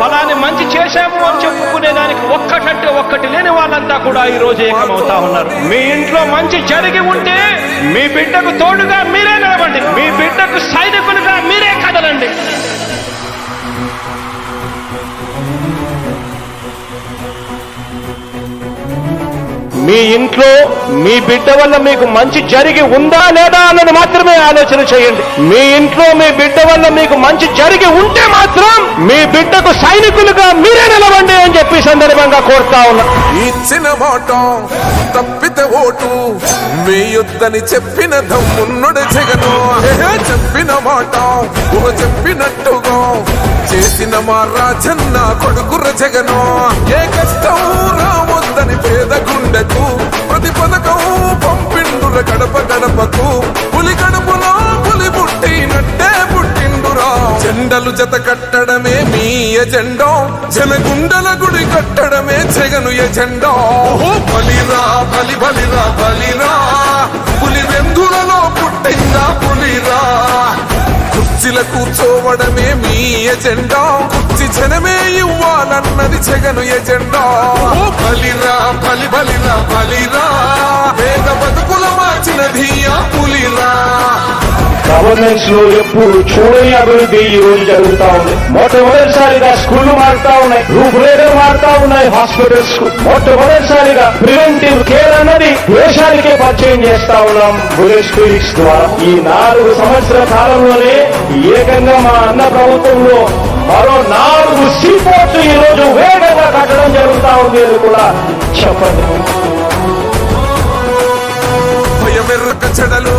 ఫలాన్ని మంచి చేశాము అని చెప్పుకునేదానికి ఒక్కటంటే ఒక్కటి లేని వాళ్ళంతా కూడా ఈ రోజు ఏకమవుతా ఉన్నారు. మీ ఇంట్లో మంచి జరిగి ఉంటే మీ బిడ్డకు తోడుగా మీరే నిలవండి, మీ బిడ్డకు సైనికులుగా మీరే కదలండి. మీ ఇంట్లో మీ బిడ్డ వల్ల మీకు మంచి జరిగి ఉందా లేదా అన్నది మాత్రమే ఆలోచన చేయండి. మీ ఇంట్లో మీ బిడ్డ వల్ల మీకు మంచి జరిగి ఉంటే మాత్రం మీ బిడ్డకు సైనికులుగా మీరే నిలవండి అని చెప్పి సందర్భంగా కోరుతా ఉన్నా. ఇచ్చిన మాట తప్పితే ఓటు వేయొద్దని చెప్పిన దమ్మున్నడు జగను. చెప్పిన మాట చెప్పినట్టుగా చేసిన మా రాజన్న కొడుకుర జగను. ఏ కష్టం రావద్దని పేద గుండెకు ప్రతి పథకం పంపిండుర గడప గడపకు. పులి గడపలో పులి పుట్టినట్టే పుట్టిండురా. జెండలు జత కట్టడమే మీ ఎజెండా, జనగుండల గుడి కట్టడమే జగను ఎజెండా. బలిరా బలి బలిరా బలిరా, పులి వెందులలో పుట్టిందా పులిరా. కుర్చీల కూర్చోవడమే మీ ఎజెండా, కుర్చీ జనమే ఇవ్వాలన్నది జగను ఎజెండా. బలిరా బలి బలిరా బలిరా, పేద బతుకుల మార్చినది ఆ పులిరా. గవర్నెన్స్ లో ఎప్పుడు చూడని అభివృద్ధి ఈ రోజు జరుగుతా ఉంది. మొట్టమొదటిసారిగా స్కూళ్లు మారుతా ఉన్నాయి, రూపురేఖలు మారుతా ఉన్నాయి, హాస్పిటల్స్ మొట్టమొదటిసారిగా ప్రివెంటివ్ కేర్ అన్నది దేశానికే పరిచయం చేస్తా ఉన్నాం బుల్లెట్ క్లినిక్స్ ద్వారా. ఈ 4 సంవత్సరాల కాలంలోనే ఏకంగా మా అన్న ప్రభుత్వంలో మరో 4 సీపోర్ట్స్ ఈ రోజు వేగంగా కట్టడం జరుగుతా ఉంది అని కూడా చెప్పండి. భయమెర్రక చెడలు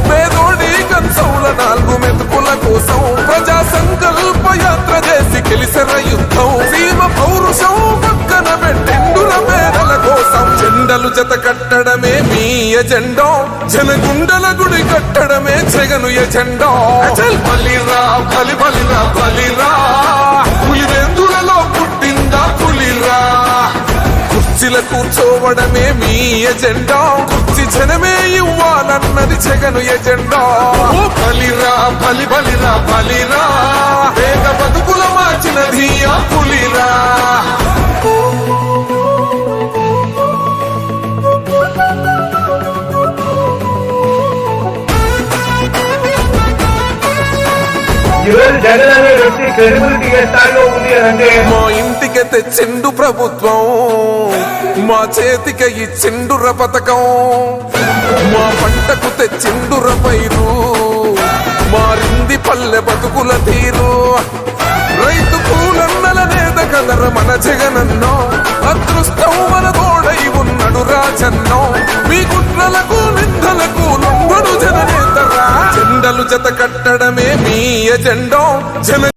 పేదోడి కంచౌల 4 మెతుకుల కోసం ప్రజా సంకల్ప యాత్ర చేసి గెలిసిన యుద్ధం. సీమ పౌరుషం పక్కన పెట్టిండుర పేదల కోసం. జెండలు జత కట్టడమే మీ ఎజెండా, జనగుండల గుడి కట్టడమే జగను ఎజెండా. బలిరా బలి బలిరా బలిరా, పులివెందులలో పుట్టిందా పులిరా. కుర్చీల కూర్చోవడమే మీ ఎజెండా, కుర్చీ జనమే ఇవ్వాలన్నది జగను ఎజెండా. బలిరా బలి బలిరా బలిరా, పేద బతుకుల మార్చినది ఆ పులిరా. జగన్ అనే వ్యక్తి క్రెడిబిలిటీ ఏ స్థాయిలో ఉంది అంటే మా ఇంటికి తెచ్చిండు ప్రభుత్వం, మా చేతికి ఇచ్చిండుర పథకం. మా పంటకు తెచ్చిండుర పైరు, మారింది పల్లె బతుకుల తీరు. రైతు కూలన్నల నేత కదర మన జగనన్నో, అదృష్టం మన తోడై ఉన్నడు రాజన్నో. మీ కుట్రలకు నిందలకు లొంగడు జననేతరా. జెండలు జత కట్టడమే మీ ఎజెండా, జన